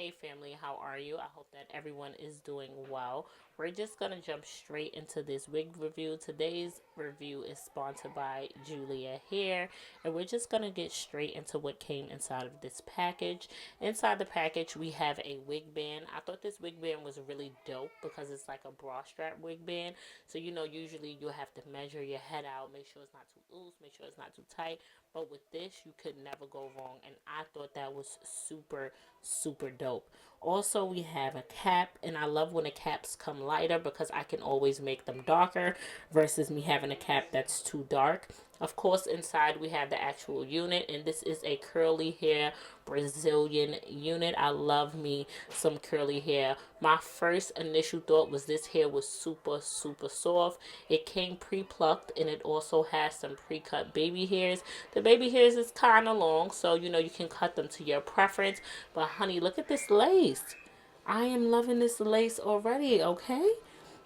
Hey family, how are you? I hope that everyone is doing well. We're just gonna jump straight into this wig review. Today's review is sponsored by Julia Hair, and we're just gonna get straight into what came inside of this package. Inside the package, we have a wig band. I thought this wig band was really dope because it's like a bra strap wig band. So usually you have to measure your head out, make sure it's not too loose, make sure it's not too tight. But with this, you could never go wrong, and I thought that was super dope. Also, we have a cap, and I love when the caps come lighter because I can always make them darker versus me having a cap that's too dark. Of course, inside we have the actual unit, and this is a curly hair Brazilian unit. I love me some curly hair. My first initial thought was this hair was super soft. It came pre-plucked, and it also has some pre-cut baby hairs. The baby hairs is kind of long, so you can cut them to your preference. But honey, look at this lace. I am loving this lace already, okay?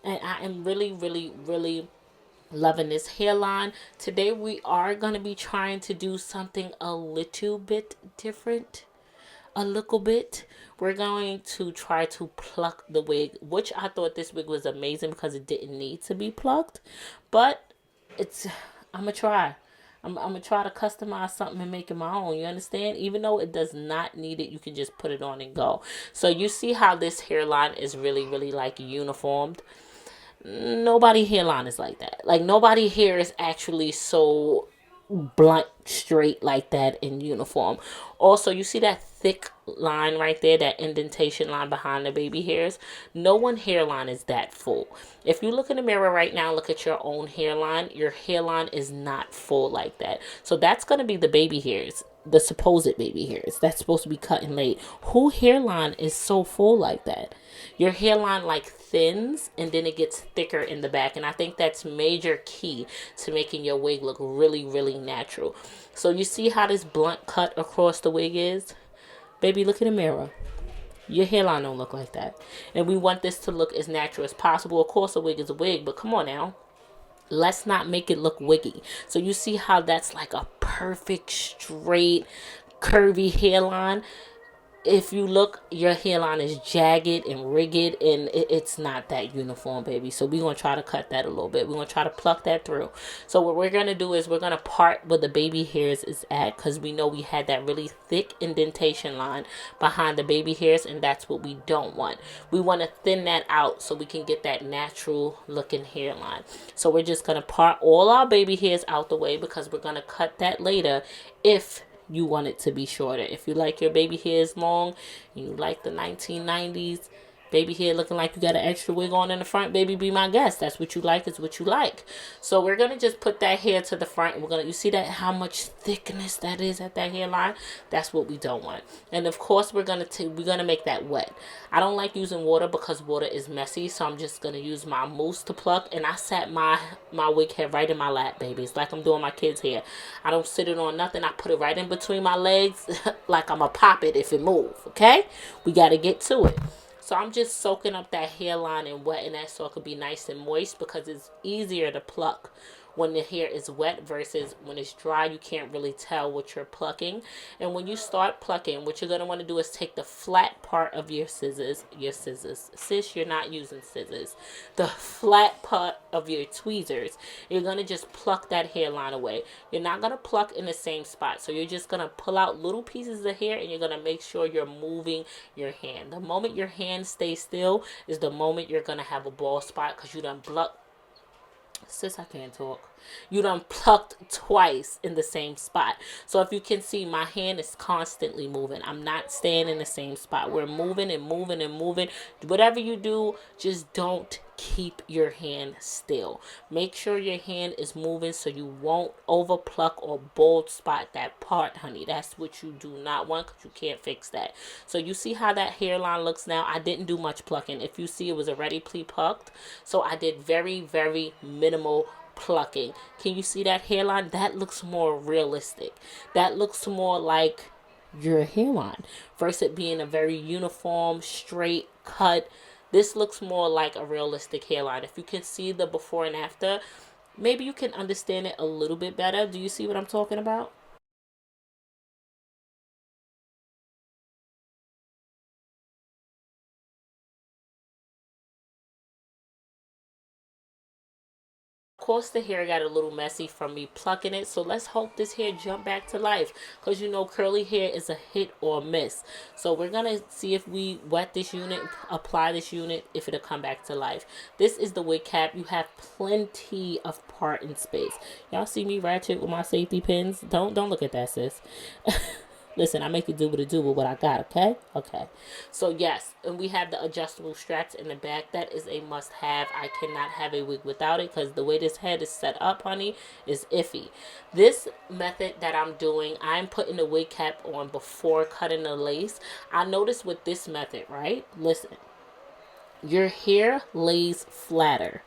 And I am really loving this hairline. Today we are going to be trying to do something a little bit different. A little bit. We're going to try to pluck the wig, which I thought this wig was amazing because it didn't need to be plucked. But I'm going to try. I'm gonna try to customize something and make it my own. You understand? Even though it does not need it, you can just put it on and go. So you see how this hairline is really like uniformed. Nobody hairline is like that. Like nobody hair is actually so blunt straight like that in uniform. Also, you see that thick line right there, that indentation line behind the baby hairs? No one hairline is that full. If you look in the mirror right now, look at your own hairline. Your hairline is not full like that. So that's going to be the baby hairs, the supposed baby hairs that's supposed to be cut and laid. Who hairline is so full like that? Your hairline like thins and then it gets thicker in the back, and I think that's major key to making your wig look really natural. So you see how this blunt cut across the wig is? Baby, look in the mirror. Your hairline don't look like that. And we want this to look as natural as possible. Of course, a wig is a wig, but come on now. Let's not make it look wiggy. So you see how that's like a perfect, straight, curvy hairline. If you look, your hairline is jagged and rigged, and it's not that uniform, baby. So we're going to try to cut that a little bit. We're going to try to pluck that through. So what we're going to do is we're going to part where the baby hairs is at, because we know we had that really thick indentation line behind the baby hairs, and that's what we don't want. We want to thin that out so we can get that natural looking hairline. So we're just going to part all our baby hairs out the way because we're going to cut that later if you want it to be shorter. If you like your baby hairs long, you like the 1990s baby hair looking like you got an extra wig on in the front, baby, be my guest. That's what you like, is what you like. So we're gonna just put that hair to the front. You see that, how much thickness that is at that hairline? That's what we don't want. And of course we're gonna make that wet. I don't like using water because water is messy, so I'm just gonna use my mousse to pluck. And I sat my wig hair right in my lap, baby. It's like I'm doing my kids' hair. I don't sit it on nothing. I put it right in between my legs like I'm a pop it if it move. Okay, we got to get to it. So I'm just soaking up that hairline and wetting that so it could be nice and moist, because it's easier to pluck when the hair is wet versus when it's dry. You can't really tell what you're plucking. And when you start plucking, what you're going to want to do is take the flat part of your scissors. Sis, you're not using scissors. The flat part of your tweezers. You're going to just pluck that hairline away. You're not going to pluck in the same spot. So you're just going to pull out little pieces of hair, and you're going to make sure you're moving your hand. The moment your hand stays still is the moment you're going to have a bald spot, because you done plucked. Sis, I can't talk. You done plucked twice in the same spot. So if you can see, my hand is constantly moving. I'm not staying in the same spot. We're moving and moving and moving. Whatever you do, just don't keep your hand still. Make sure your hand is moving so you won't over pluck or bald spot that part, honey. That's what you do not want, because you can't fix that. So you see how that hairline looks now? I didn't do much plucking. If you see, it was already pre-plucked. So I did very minimal plucking. Can you see that hairline? That looks more realistic. That looks more like your hairline versus it being a very uniform, straight cut. This looks more like a realistic hairline. If you can see the before and after, maybe you can understand it a little bit better. Do you see what I'm talking about? Of course, the hair got a little messy from me plucking it, so let's hope this hair jump back to life, because you know curly hair is a hit or miss. So we're gonna see if we wet this unit, apply this unit, if it'll come back to life. This is the wig cap. You have plenty of parting space. Y'all see me ratchet with my safety pins? Don't look at that, sis. Listen, I make it do what it do with what I got, okay? Okay. So, yes, and we have the adjustable straps in the back. That is a must-have. I cannot have a wig without it, because the way this head is set up, honey, is iffy. This method that I'm doing, I'm putting the wig cap on before cutting the lace. I noticed with this method, right? Listen, your hair lays flatter,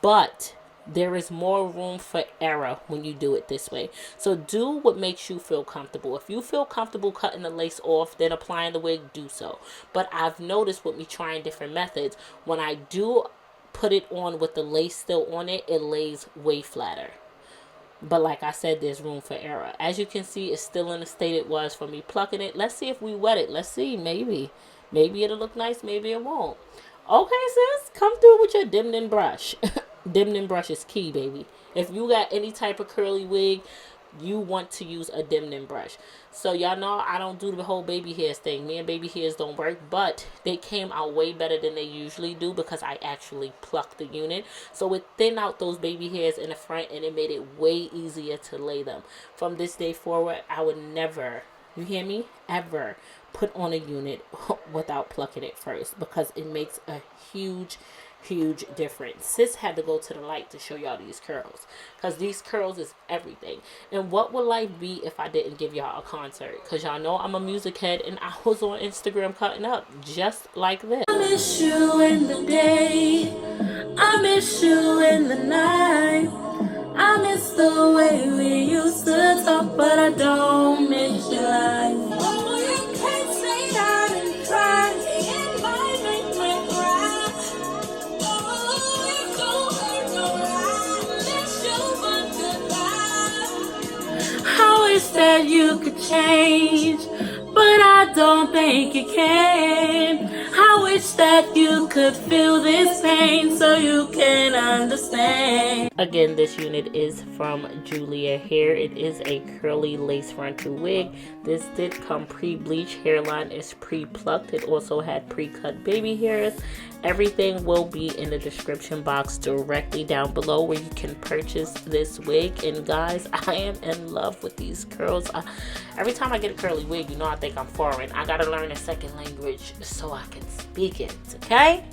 but there is more room for error when you do it this way. So do what makes you feel comfortable. If you feel comfortable cutting the lace off, then applying the wig, do so. But I've noticed with me trying different methods, when I do put it on with the lace still on it, it lays way flatter. But like I said, there's room for error. As you can see, it's still in the state it was for me plucking it. Let's see if we wet it. Let's see. Maybe it'll look nice. Maybe it won't. Okay, sis, come through with your dimmed brush. Dimmed brush is key, baby. If you got any type of curly wig, you want to use a dimmed brush. So y'all know I don't do the whole baby hairs thing. Me and baby hairs don't work, but they came out way better than they usually do because I actually plucked the unit. So it thinned out those baby hairs in the front, and it made it way easier to lay them. From this day forward, I would never, you hear me, ever put on a unit without plucking it first, because it makes a huge difference. Sis had to go to the light to show y'all these curls, because these curls is everything. And what would life be if I didn't give y'all a concert? Because y'all know I'm a music head, and I was on Instagram cutting up just like this. I miss you in the day, I miss you in the night, I miss the way we used to talk, but I don't miss your life. Oh, you can't say that and try. It might make me cry. Oh, you don't hurt no lie. Miss you, but goodbye. I wish that you could change, but I don't think you can. I wish that you could feel this pain so you can understand. Again, this unit is from Julia Hair. It is a curly lace frontal wig. This did come pre-bleach. Hairline is pre-plucked. It also had pre-cut baby hairs. Everything will be in the description box directly down below, where you can purchase this wig. And guys, I am in love with these curls. Every time I get a curly wig, you know I think I'm foreign. I gotta learn a second language so I can speak it, okay?